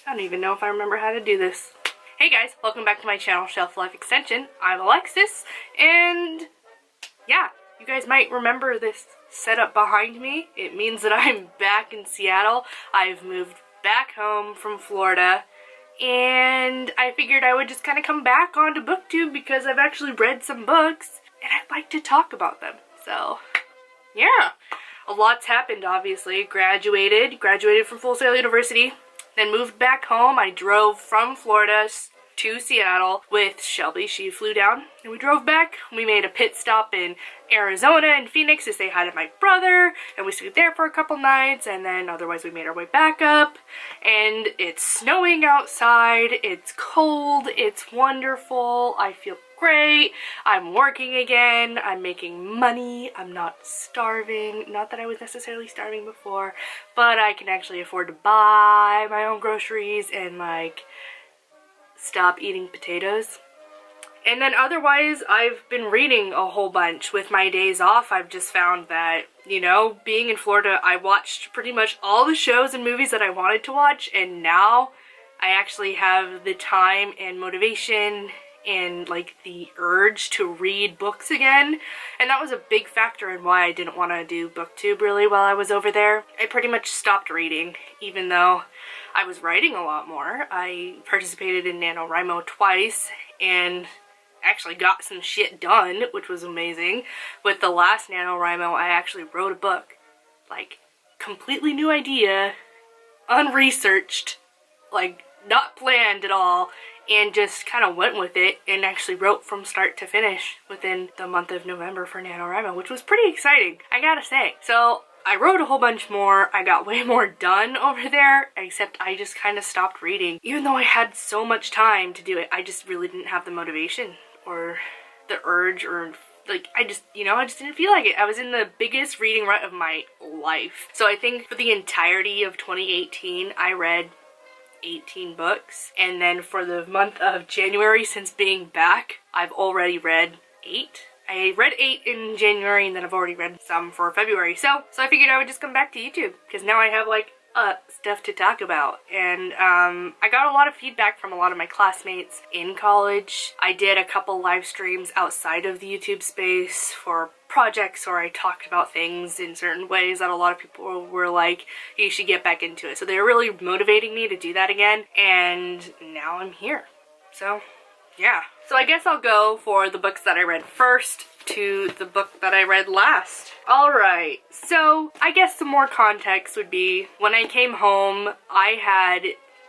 I don't even know if I remember how to do this. Hey guys, welcome back to my channel, Shelf Life Extension. I'm Alexis, and yeah, you guys might remember this setup behind me. It means that I'm back in Seattle. I've moved back home from Florida, and I figured I would just kind of come back onto booktube because I've actually read some books, and I'd like to talk about them. So, yeah. A lot's happened, obviously. Graduated from Full Sail University. Then moved back home. I drove from Florida to Seattle with Shelby. She flew down and we drove back. We made a pit stop in Arizona and Phoenix to say hi to my brother, and we stayed there for a couple nights, and then otherwise we made our way back up. And it's snowing outside. It's cold. It's wonderful. I feel great. I'm working again. I'm making money. I'm not starving. Not that I was necessarily starving before, but I can actually afford to buy my own groceries and like stop eating potatoes. And then otherwise, I've been reading a whole bunch. With my days off, I've just found that, you know, being in Florida, I watched pretty much all the shows and movies that I wanted to watch, and now I actually have the time and motivation and like the urge to read books again. And that was a big factor in why I didn't want to do booktube really while I was over there. I pretty much stopped reading, even though I was writing a lot more. I participated in NaNoWriMo twice and actually got some shit done, which was amazing. With the last NaNoWriMo, I actually wrote a book. Like, completely new idea, unresearched, like not planned at all, and just kind of went with it and actually wrote from start to finish within the month of November for NaNoWriMo, which was pretty exciting, I gotta say. So I wrote a whole bunch more. I got way more done over there, except I just kind of stopped reading. Even though I had so much time to do it, I just really didn't have the motivation or the urge, or like, I just didn't feel like it. I was in the biggest reading rut of my life. So I think for the entirety of 2018, I read 18 books, and then for the month of January, since being back, I've already read 8. I read 8 in January, and then I've already read some for February. So I figured I would just come back to YouTube, because now I have like stuff to talk about. And I got a lot of feedback from a lot of my classmates in college. I did a couple live streams outside of the YouTube space for projects, or I talked about things in certain ways that a lot of people were like, you should get back into it. So they were really motivating me to do that again, and now I'm here. So yeah. So I guess I'll go for the books that I read first to the book that I read last. Alright, so I guess some more context would be, when I came home, I had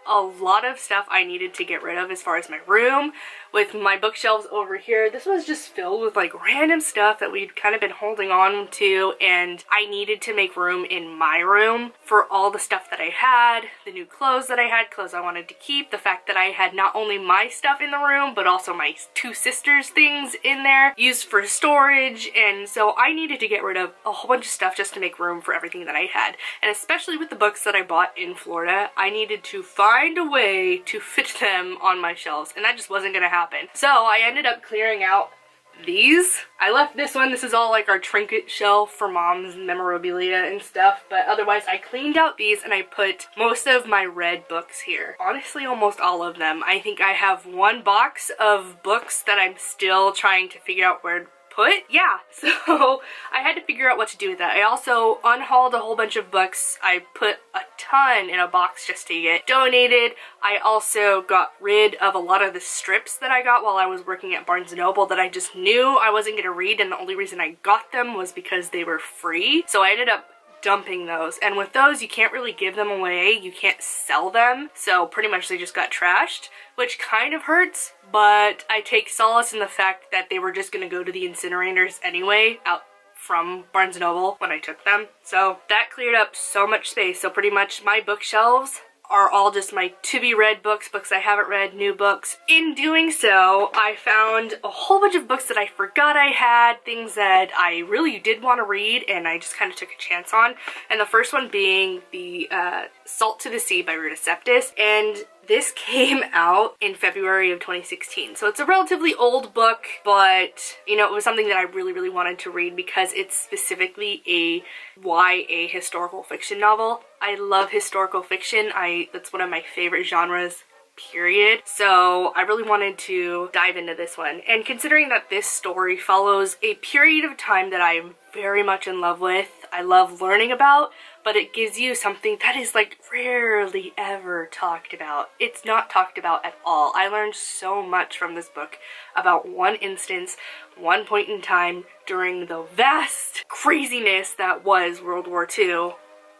a lot of stuff I needed to get rid of as far as my room. With my bookshelves over here, this was just filled with like random stuff that we'd kind of been holding on to, and I needed to make room in my room for all the stuff that I had, the new clothes that I had, clothes I wanted to keep, the fact that I had not only my stuff in the room, but also my two sisters' things in there, used for storage, and so I needed to get rid of a whole bunch of stuff just to make room for everything that I had. And especially with the books that I bought in Florida, I needed to find a way to fit them on my shelves, and that just wasn't gonna happen. So I ended up clearing out these. I left this one. This is all like our trinket shelf for mom's memorabilia and stuff, but otherwise I cleaned out these and I put most of my read books here. Honestly, almost all of them. I think I have one box of books that I'm still trying to figure out where to put. Yeah, so I had to figure out what to do with that. I also unhauled a whole bunch of books. I put a ton in a box just to get donated. I also got rid of a lot of the strips that I got while I was working at Barnes & Noble that I just knew I wasn't going to read, and the only reason I got them was because they were free. So I ended up dumping those, and with those you can't really give them away, you can't sell them, so pretty much they just got trashed, which kind of hurts, but I take solace in the fact that they were just gonna go to the incinerators anyway out from Barnes & Noble when I took them. So that cleared up so much space. So pretty much my bookshelves are all just my to-be-read books, books I haven't read, new books. In doing so, I found a whole bunch of books that I forgot I had, things that I really did want to read, and I just kind of took a chance on. And the first one being the Salt to the Sea by Ruta Septys. And This came out in February of 2016, so it's a relatively old book, but you know, it was something that I really wanted to read because it's specifically a YA historical fiction novel. I love historical fiction. That's one of my favorite genres, period. So I really wanted to dive into this one. And considering that this story follows a period of time that I am very much in love with, I love learning about, but it gives you something that is like rarely ever talked about. It's not talked about at all. I learned so much from this book about one instance, one point in time during the vast craziness that was World War II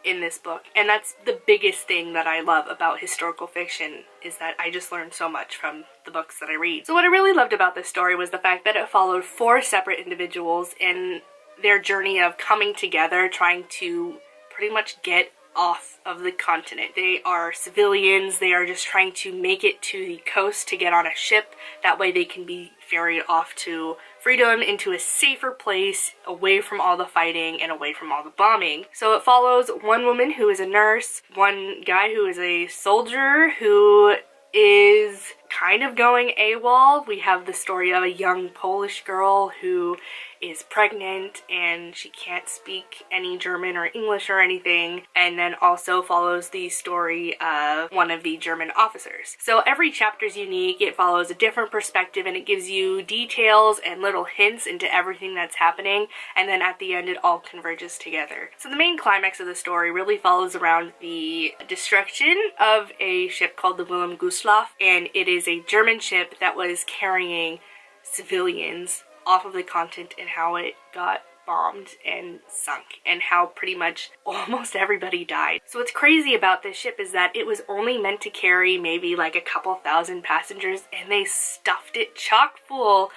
in this book. And that's the biggest thing that I love about historical fiction, is that I just learned so much from the books that I read. So what I really loved about this story was the fact that it followed 4 separate individuals in their journey of coming together, trying to pretty much get off of the continent. They are civilians. They are just trying to make it to the coast to get on a ship. That way they can be ferried off to freedom, into a safer place, away from all the fighting and away from all the bombing. So it follows one woman who is a nurse, one guy who is a soldier who is kind of going AWOL. We have the story of a young Polish girl who is pregnant and she can't speak any German or English or anything, and then also follows the story of one of the German officers. So every chapter is unique. It follows a different perspective and it gives you details and little hints into everything that's happening, and then at the end it all converges together. So the main climax of the story really follows around the destruction of a ship called the Wilhelm Gustloff, and it is a German ship that was carrying civilians off of the continent, and how it got bombed and sunk, and how pretty much almost everybody died. So what's crazy about this ship is that it was only meant to carry maybe like a couple thousand passengers, and they stuffed it chock full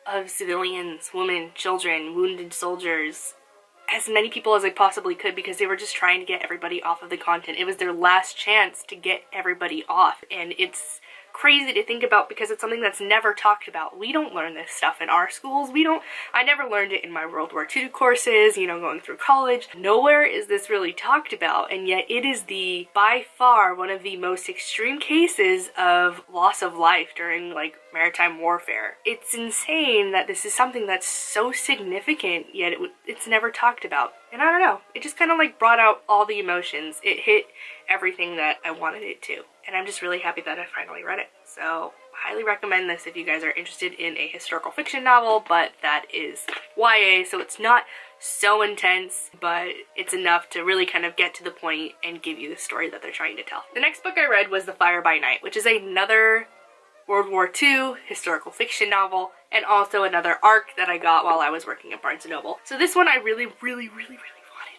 of civilians, women, children, wounded soldiers, as many people as they possibly could, because they were just trying to get everybody off of the continent. It was their last chance to get everybody off, and it's crazy to think about because it's something that's never talked about. We don't learn this stuff in our schools. I never learned it in my World War II courses, you know, going through college. Nowhere is this really talked about, and yet it is by far one of the most extreme cases of loss of life during like maritime warfare. It's insane that this is something that's so significant, yet it's never talked about. And I don't know, it just kind of like brought out all the emotions. It hit everything that I wanted it to. And I'm just really happy that I finally read it. So highly recommend this if you guys are interested in a historical fiction novel, but that is YA, so it's not so intense, but it's enough to really kind of get to the point and give you the story that they're trying to tell. The next book I read was The Fire by Night, which is another World War II historical fiction novel, and also another ARC that I got while I was working at Barnes & Noble. So this one I really wanted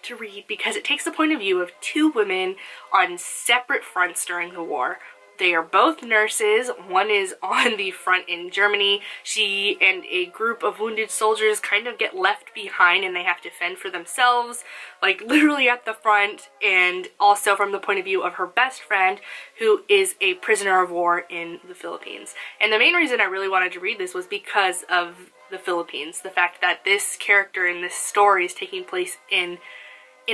to read because it takes the point of view of 2 women on separate fronts during the war. They are both nurses. One is on the front in Germany. She and a group of wounded soldiers kind of get left behind and they have to fend for themselves, like literally at the front, and also from the point of view of her best friend, who is a prisoner of war in the Philippines. And the main reason I really wanted to read this was because of the Philippines. The fact that this character in this story is taking place in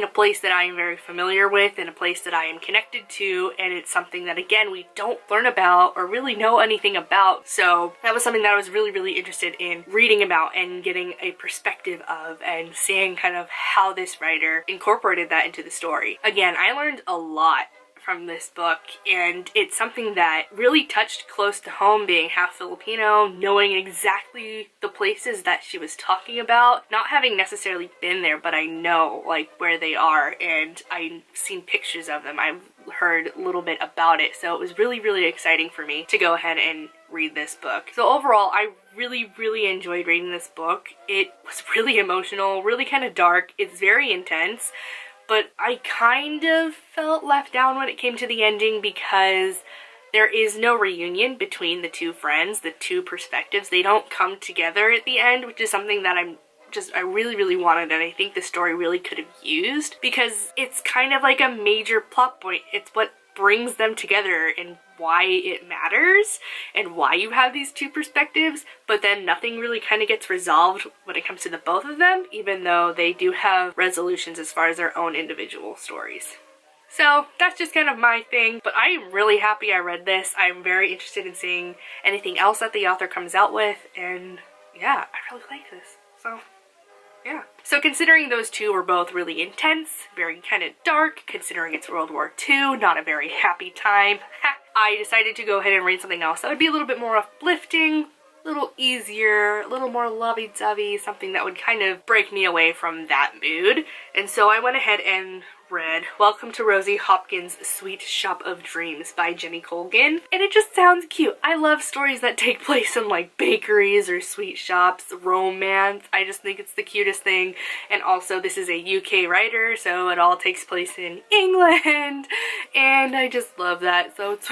a place that I am very familiar with, in a place that I am connected to, and it's something that, again, we don't learn about or really know anything about. So that was something that I was really interested in reading about and getting a perspective of, and seeing kind of how this writer incorporated that into the story. Again, I learned a lot from this book, and it's something that really touched close to home, being half Filipino, knowing exactly the places that she was talking about, not having necessarily been there, but I know like where they are, and I've seen pictures of them. I've heard a little bit about it, so it was really exciting for me to go ahead and read this book. So overall, I really enjoyed reading this book. It was really emotional, really kind of dark. It's very intense, but I kind of felt left down when it came to the ending because there is no reunion between the 2 friends, the 2 perspectives. They don't come together at the end, which is something that I really wanted, and I think the story really could have used, because it's kind of like a major plot point. It's what brings them together and why it matters and why you have these 2 perspectives, but then nothing really kind of gets resolved when it comes to the both of them, even though they do have resolutions as far as their own individual stories. So that's just kind of my thing, but I'm really happy I read this. I'm very interested in seeing anything else that the author comes out with, and yeah, I really like this. So yeah. So considering those two were both really intense, very kind of dark, considering it's World War II, not a very happy time, I decided to go ahead and read something else that would be a little bit more uplifting, a little easier, a little more lovey-dovey, something that would kind of break me away from that mood. And so I went ahead and read Welcome to Rosie Hopkins' Sweet Shop of Dreams by Jenny Colgan, and it just sounds cute. I love stories that take place in like bakeries or sweet shops, romance. I just think it's the cutest thing. And also this is a UK writer, so it all takes place in England, and I just love that, so it's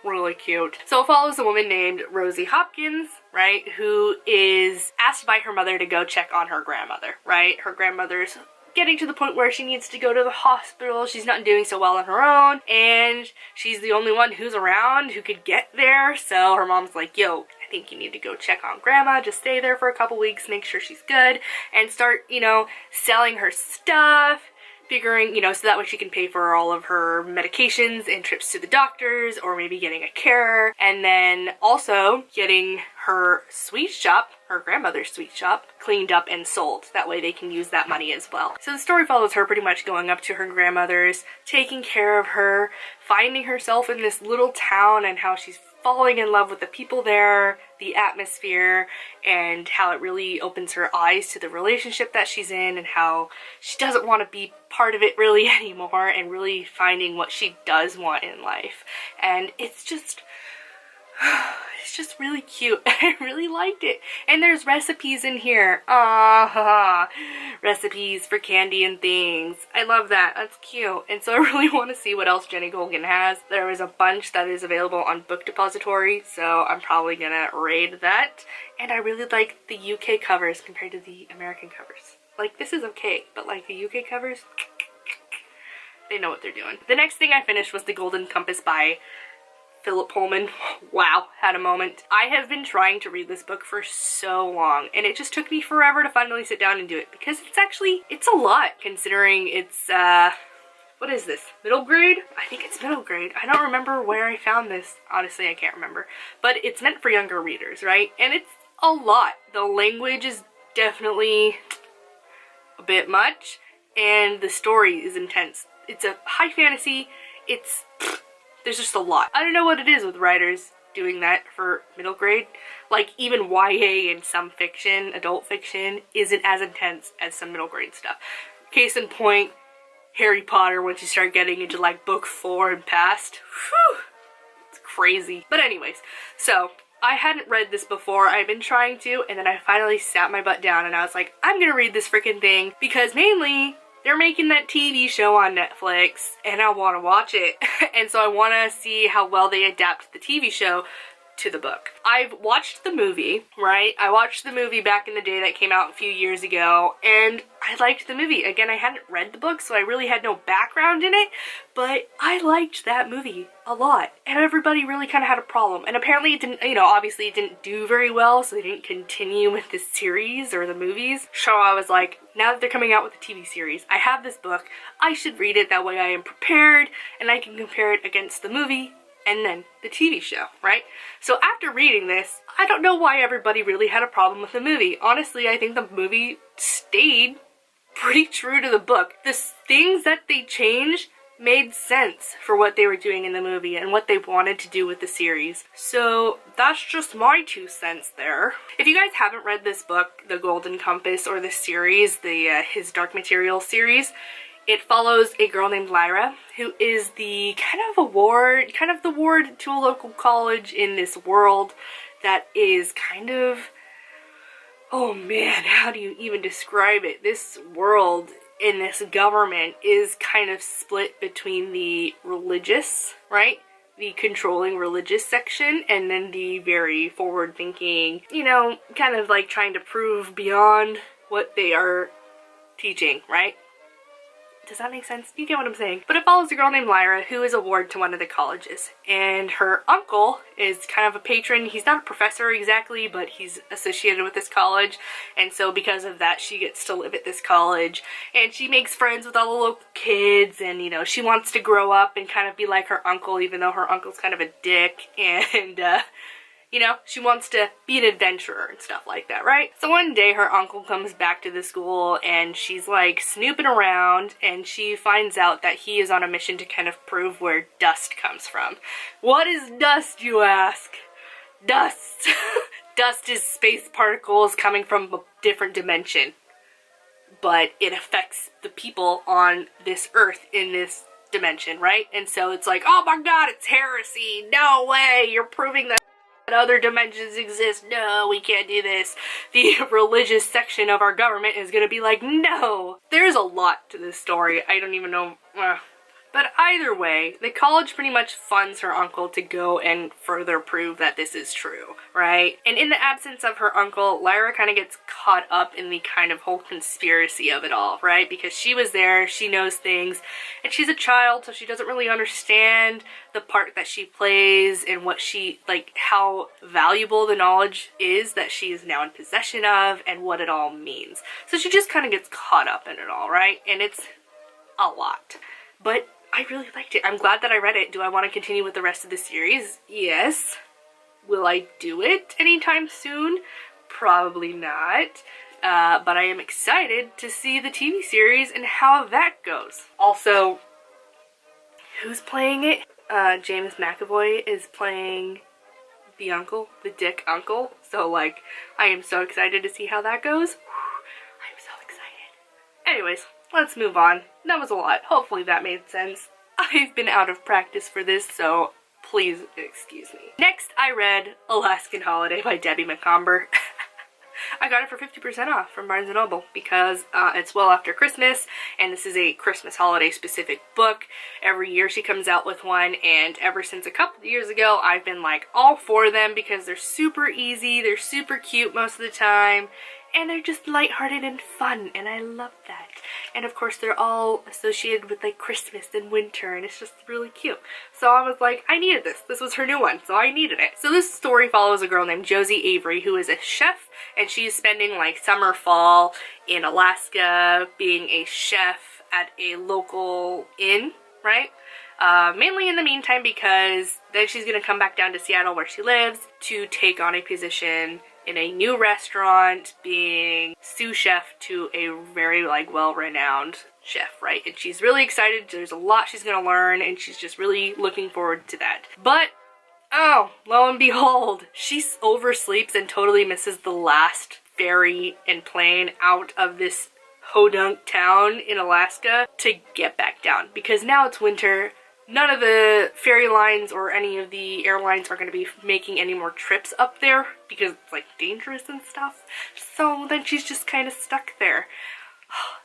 really cute. So it follows a woman named Rosie Hopkins, right, who is asked by her mother to go check on her grandmother, right? Her grandmother's getting to the point where she needs to go to the hospital. She's not doing so well on her own, and she's the only one who's around who could get there. So her mom's like, yo, I think you need to go check on grandma. Just stay there for a couple weeks, make sure she's good, and start, you know, selling her stuff, figuring, you know, so that way she can pay for all of her medications and trips to the doctors, or maybe getting a carer, and then also getting her sweet shop, her grandmother's sweet shop, cleaned up and sold. That way they can use that money as well. So the story follows her pretty much going up to her grandmother's, taking care of her, finding herself in this little town, and how she's falling in love with the people there, the atmosphere, and how it really opens her eyes to the relationship that she's in, and how she doesn't want to be part of it really anymore, and really finding what she does want in life. And it's just really cute. I really liked it. And there's recipes in here. Recipes for candy and things. I love that. That's cute. And so I really want to see what else Jenny Colgan has. There was a bunch that is available on Book Depository, so I'm probably gonna raid that. And I really like the UK covers compared to the American covers. Like, this is okay, but like the UK covers, they know what they're doing. The next thing I finished was The Golden Compass by Pullman. Wow, had a moment. I have been trying to read this book for so long, and it just took me forever to finally sit down and do it, because it's a lot, considering it's, what is this? Middle grade? I think it's middle grade. I don't remember where I found this. Honestly, I can't remember. But it's meant for younger readers, right? And it's a lot. The language is definitely a bit much, and the story is intense. It's a high fantasy. There's just a lot. I don't know what it is with writers doing that for middle grade. Like, even YA and some fiction, adult fiction, isn't as intense as some middle grade stuff. Case in point, Harry Potter, once you start getting into like book 4 and past, whew, it's crazy. But anyways, so I hadn't read this before. I've been trying to, and then I finally sat my butt down and I was like, I'm gonna read this freaking thing, because mainly they're making that TV show on Netflix, and I want to watch it. And so I want to see how well they adapt the TV show to the book. I've watched the movie, right? I watched the movie back in the day that came out a few years ago, and I liked the movie. Again, I hadn't read the book, so I really had no background in it, but I liked that movie a lot. And everybody really kind of had a problem. And apparently it didn't, you know, obviously it didn't do very well, so they didn't continue with the series or the movies. So I was like, now that they're coming out with the TV series, I have this book, I should read it, that way I am prepared, and I can compare it against the movie and then the TV show, right? So after reading this, I don't know why everybody really had a problem with the movie. Honestly, I think the movie stayed pretty true to the book. The things that they changed made sense for what they were doing in the movie and what they wanted to do with the series. So that's just my 2 cents there. If you guys haven't read this book, The Golden Compass, or the series, the His Dark Materials series, it follows a girl named Lyra, who is the kind of the ward to a local college in this world that is kind of, oh man, how do you even describe it? This world in this government is kind of split between the religious, right? The controlling religious section, and then the very forward-thinking, you know, kind of like trying to prove beyond what they are teaching, right? Does that make sense? You get what I'm saying? But it follows a girl named Lyra who is a ward to one of the colleges. And her uncle is kind of a patron. He's not a professor exactly, but he's associated with this college. And so because of that, she gets to live at this college. And she makes friends with all the local kids. And, you know, she wants to grow up and kind of be like her uncle, even though her uncle's kind of a dick. And, you know, she wants to be an adventurer and stuff like that, right? So one day her uncle comes back to the school and she's like snooping around and she finds out that he is on a mission to kind of prove where dust comes from. What is dust, you ask? Dust. Dust is space particles coming from a different dimension. But it affects the people on this earth in this dimension, right? And so it's like, oh my god, it's heresy. No way, you're proving that other dimensions exist. No, we can't do this. The religious section of our government is gonna be like, no. There's a lot to this story. I don't even know. But either way, the college pretty much funds her uncle to go and further prove that this is true, right? And in the absence of her uncle, Lyra kind of gets caught up in the kind of whole conspiracy of it all, right? Because she was there, she knows things, and she's a child, so she doesn't really understand the part that she plays and what she, like, how valuable the knowledge is that she is now in possession of and what it all means. So she just kind of gets caught up in it all, right? And it's a lot. But I really liked it. I'm glad that I read it. Do I want to continue with the rest of the series? Yes. Will I do it anytime soon? Probably not. But I am excited to see the TV series and how that goes. Also, who's playing it? James McAvoy is playing the uncle, the dick uncle. So, like, I am so excited to see how that goes. I'm so excited. Anyways, let's move on. That was a lot. Hopefully that made sense. I've been out of practice for this, so please excuse me. Next, I read Alaskan Holiday by Debbie Macomber. I got it for 50% off from Barnes & Noble because it's well after Christmas, and this is a Christmas holiday specific book. Every year she comes out with one, and ever since a couple of years ago, I've been like all for them because they're super easy, they're super cute most of the time, and they're just lighthearted and fun, and I love that. And of course they're all associated with like Christmas and winter, and it's just really cute. So I was like, I needed this. This was her new one, so I needed it. So this story follows a girl named Josie Avery who is a chef, and she's spending like summer, fall in Alaska being a chef at a local inn, right? Mainly in the meantime because then she's gonna come back down to Seattle where she lives to take on a position in a new restaurant, being sous chef to a very like well-renowned chef, right? And she's really excited. There's a lot she's gonna learn, and she's just really looking forward to that. But oh, lo and behold, she oversleeps and totally misses the last ferry and plane out of this podunk town in Alaska to get back down, because now it's winter. None of the ferry lines or any of the airlines are going to be making any more trips up there because it's like dangerous and stuff. So then she's just kind of stuck there.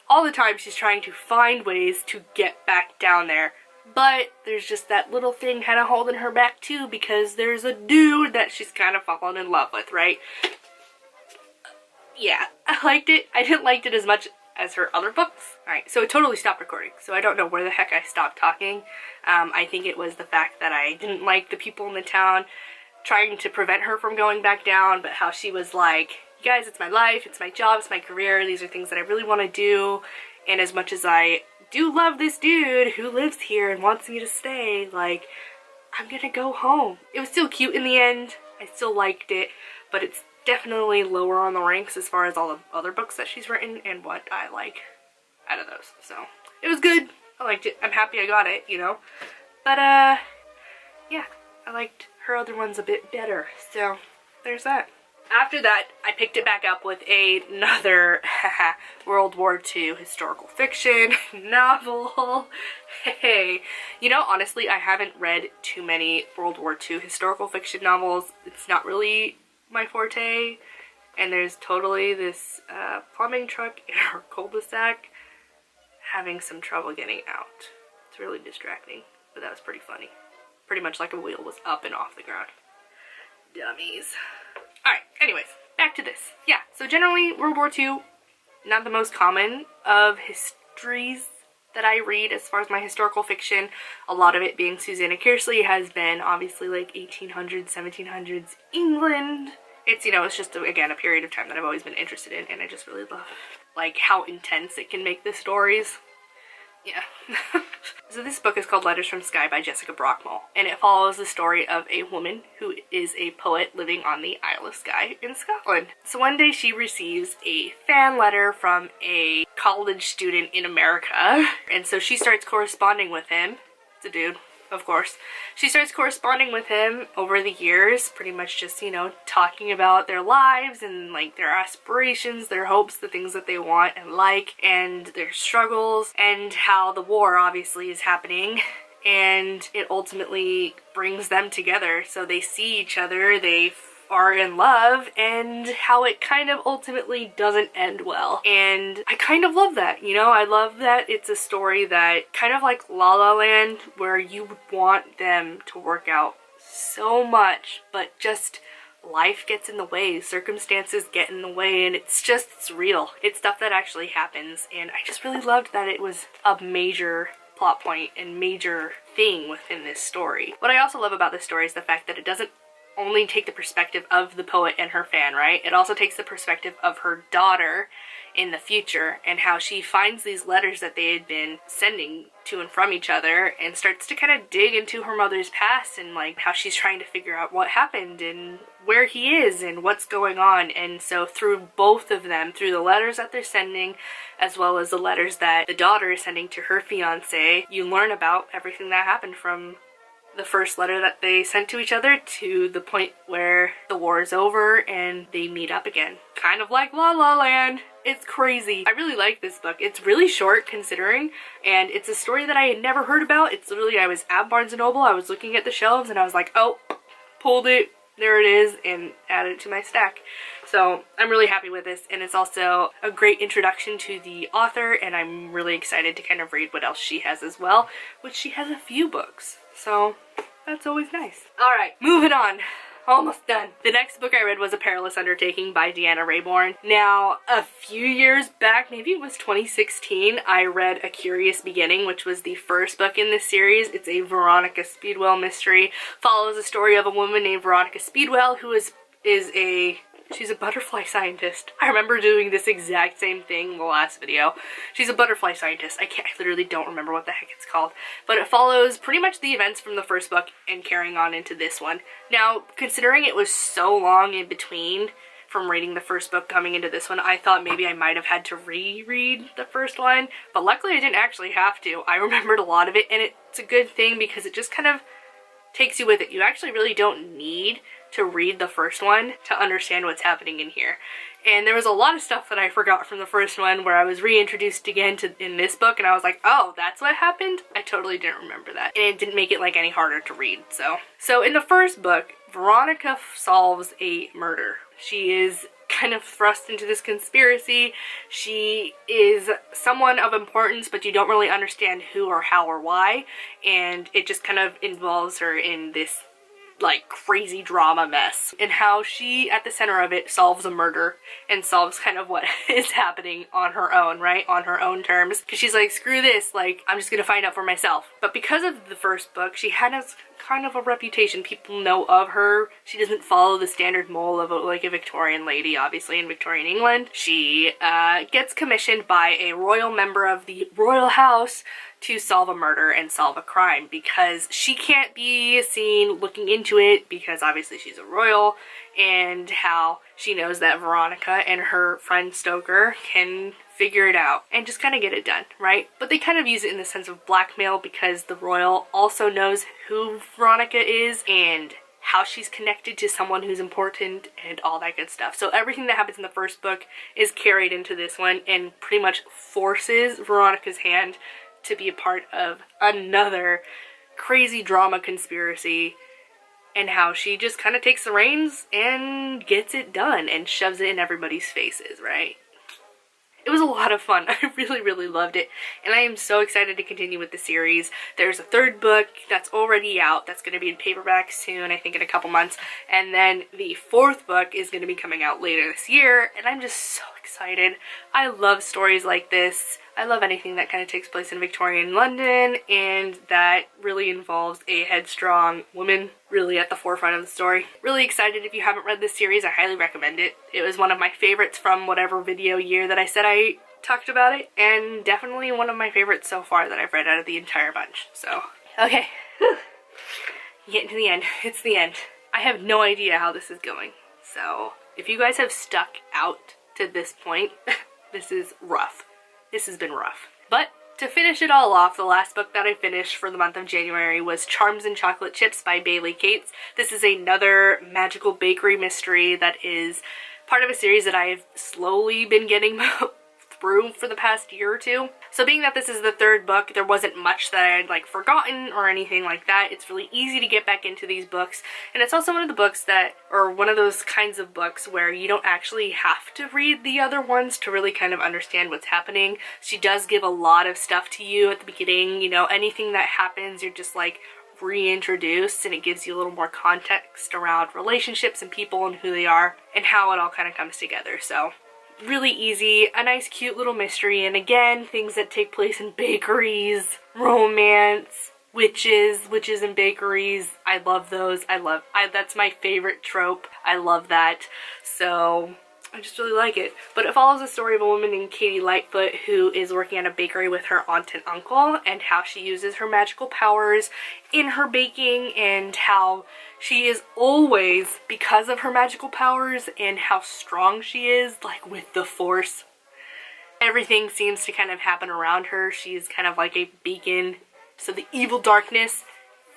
All the time she's trying to find ways to get back down there. But there's just that little thing kind of holding her back too, because there's a dude that she's kind of fallen in love with, right? Yeah, I liked it. I didn't like it as much as her other books. Alright, so it totally stopped recording, so I don't know where the heck I stopped talking. I think it was the fact that I didn't like the people in the town trying to prevent her from going back down, but how she was like, you guys, it's my life, it's my job, it's my career, these are things that I really want to do, and as much as I do love this dude who lives here and wants me to stay, like, I'm gonna go home. It was still cute in the end, I still liked it, but it's definitely lower on the ranks as far as all the other books that she's written and what I like out of those. So it was good. I liked it. I'm happy I got it, you know. But yeah, I liked her other ones a bit better. So there's that. After that, I picked it back up with another World War II historical fiction novel. Hey, you know, honestly, I haven't read too many World War II historical fiction novels. It's not really my forte, and there's totally this plumbing truck in our cul-de-sac having some trouble getting out. It's really distracting, but that was pretty funny. Pretty much like a wheel was up and off the ground. Dummies. Alright, anyways, back to this. Yeah, so generally World War II, not the most common of histories that I read as far as my historical fiction, a lot of it being Susanna Kersley, has been obviously like 1800s, 1700s England. It's, you know, it's just, again, a period of time that I've always been interested in, and I just really love, like, how intense it can make the stories. Yeah. So this book is called Letters from Skye by Jessica Brockmole, and it follows the story of a woman who is a poet living on the Isle of Skye in Scotland. So one day she receives a fan letter from a college student in America, and so she starts corresponding with him. It's a dude, of course. She starts corresponding with him over the years, pretty much just, you know, talking about their lives and like their aspirations, their hopes, the things that they want and like, and their struggles, and how the war obviously is happening, and it ultimately brings them together. So they see each other, they are in love, and how it kind of ultimately doesn't end well. And I kind of love that, you know? I love that it's a story that kind of like La La Land, where you would want them to work out so much, but just life gets in the way, circumstances get in the way, and it's real. It's stuff that actually happens, and I just really loved that it was a major plot point and major thing within this story. What I also love about this story is the fact that it doesn't only take the perspective of the poet and her fan, right? It also takes the perspective of her daughter in the future, and how she finds these letters that they had been sending to and from each other, and starts to kind of dig into her mother's past, and like how she's trying to figure out what happened and where he is and what's going on. And so through both of them, through the letters that they're sending as well as the letters that the daughter is sending to her fiance, you learn about everything that happened from the first letter that they sent to each other to the point where the war is over and they meet up again. Kind of like La La Land. It's crazy. I really like this book. It's really short considering, and it's a story that I had never heard about. It's literally, I was at Barnes & Noble, I was looking at the shelves, and I was like, oh, pulled it, there it is, and added it to my stack. So I'm really happy with this, and it's also a great introduction to the author, and I'm really excited to kind of read what else she has as well, which she has a few books. So that's always nice. Alright, moving on. Almost done. The next book I read was A Perilous Undertaking by Deanna Raybourn. Now, a few years back, maybe it was 2016, I read A Curious Beginning, which was the first book in this series. It's a Veronica Speedwell mystery. Follows the story of a woman named Veronica Speedwell who she's a butterfly scientist. I remember doing this exact same thing in the last video. She's a butterfly scientist. I literally don't remember what the heck it's called. But it follows pretty much the events from the first book and carrying on into this one. Now, considering it was so long in between from reading the first book coming into this one, I thought maybe I might have had to reread the first one. But luckily I didn't actually have to. I remembered a lot of it, and it's a good thing because it just kind of takes you with it. You actually really don't need to read the first one to understand what's happening in here. And there was a lot of stuff that I forgot from the first one where I was reintroduced again in this book, and I was like, oh, that's what happened? I totally didn't remember that. And it didn't make it like any harder to read, So in the first book, Veronica solves a murder. She is kind of thrust into this conspiracy. She is someone of importance, but you don't really understand who or how or why, and it just kind of involves her in this like crazy drama mess, and how she at the center of it solves a murder and solves kind of what is happening on her own, right? On her own terms, because she's like, screw this, like I'm just gonna find out for myself. But because of the first book, she has kind of a reputation. People know of her. She doesn't follow the standard mold of like a Victorian lady, obviously in Victorian England. She gets commissioned by a royal member of the royal house to solve a murder and solve a crime, because she can't be seen looking into it because obviously she's a royal, and how she knows that Veronica and her friend Stoker can figure it out and just kind of get it done, right? But they kind of use it in the sense of blackmail, because the royal also knows who Veronica is and how she's connected to someone who's important and all that good stuff. So everything that happens in the first book is carried into this one and pretty much forces Veronica's hand to be a part of another crazy drama conspiracy, and how she just kind of takes the reins and gets it done and shoves it in everybody's faces, right? It was a lot of fun. I really loved it, and I am so excited to continue with the series. There's a third book that's already out that's going to be in paperback soon, I think in a couple months, and then the fourth book is going to be coming out later this year, and I'm just so excited. I love stories like this. I love anything that kind of takes place in Victorian London and that really involves a headstrong woman really at the forefront of the story. Really excited. If you haven't read this series, I highly recommend it. It was one of my favorites from whatever video year that I said I talked about it, and definitely one of my favorites so far that I've read out of the entire bunch. So, okay. Getting to the end. It's the end. I have no idea how this is going. So, if you guys have stuck out to this point, this is rough. This has been rough. But to finish it all off, the last book that I finished for the month of January was Charms and Chocolate Chips by Bailey Cates. This is another magical bakery mystery that is part of a series that I've slowly been getting through for the past year or two. So being that this is the third book, there wasn't much that I had like forgotten or anything like that. It's really easy to get back into these books, and it's also one of the books that, or one of those kinds of books where you don't actually have to read the other ones to really kind of understand what's happening. She does give a lot of stuff to you at the beginning, you know, anything that happens you're just like reintroduced, and it gives you a little more context around relationships and people and who they are and how it all kind of comes together. So really easy, a nice cute little mystery, and again, things that take place in bakeries, romance, witches in bakeries. I love those. That's my favorite trope. I love that. So I just really like it. But it follows the story of a woman named Katie Lightfoot who is working at a bakery with her aunt and uncle, and how she uses her magical powers in her baking, and how she is always, because of her magical powers and how strong she is, like with the force, everything seems to kind of happen around her. She's kind of like a beacon, so the evil darkness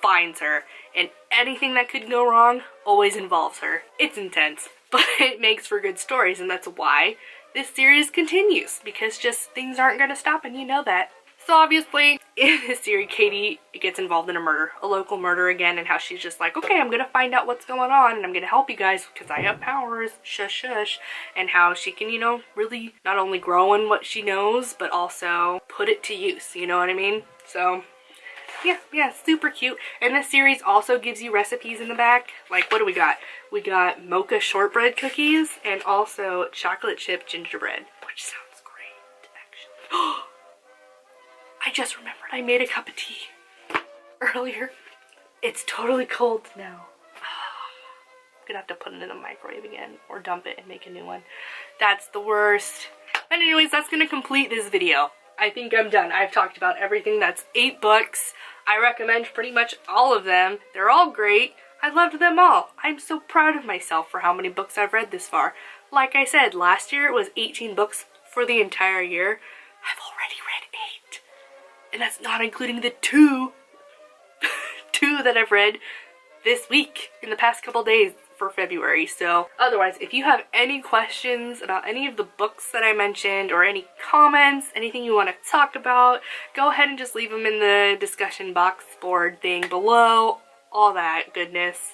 finds her, and anything that could go wrong always involves her. It's intense, but it makes for good stories, and that's why this series continues, because just things aren't going to stop, and you know that. So obviously, in this series, Katie gets involved in a murder, a local murder again, and how she's just like, okay, I'm gonna find out what's going on, and I'm gonna help you guys because I have powers, shush shush, and how she can, you know, really not only grow in what she knows, but also put it to use, you know what I mean? So yeah, super cute. And this series also gives you recipes in the back. Like, what do we got? We got mocha shortbread cookies and also chocolate chip gingerbread, which sounds great, actually. I just remembered I made a cup of tea earlier. It's totally cold now. I'm gonna have to put it in the microwave again or dump it and make a new one. That's the worst. But anyways, that's gonna complete this video. I think I'm done. I've talked about everything. That's 8 books. I recommend pretty much all of them. They're all great. I loved them all. I'm so proud of myself for how many books I've read this far. Like I said, last year it was 18 books for the entire year. I've already read 8. And that's not including the two that I've read this week in the past couple days for February. So otherwise, if you have any questions about any of the books that I mentioned, or any comments, anything you want to talk about, go ahead and just leave them in the discussion box board thing below. All that goodness.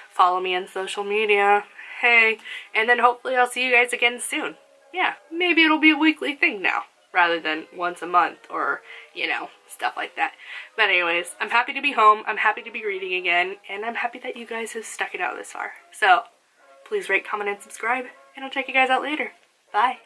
Follow me on social media. Hey, and then hopefully I'll see you guys again soon. Yeah, maybe it'll be a weekly thing now, rather than once a month, or, you know, stuff like that. But anyways, I'm happy to be home, I'm happy to be reading again, and I'm happy that you guys have stuck it out this far. So, please rate, comment, and subscribe, and I'll check you guys out later. Bye!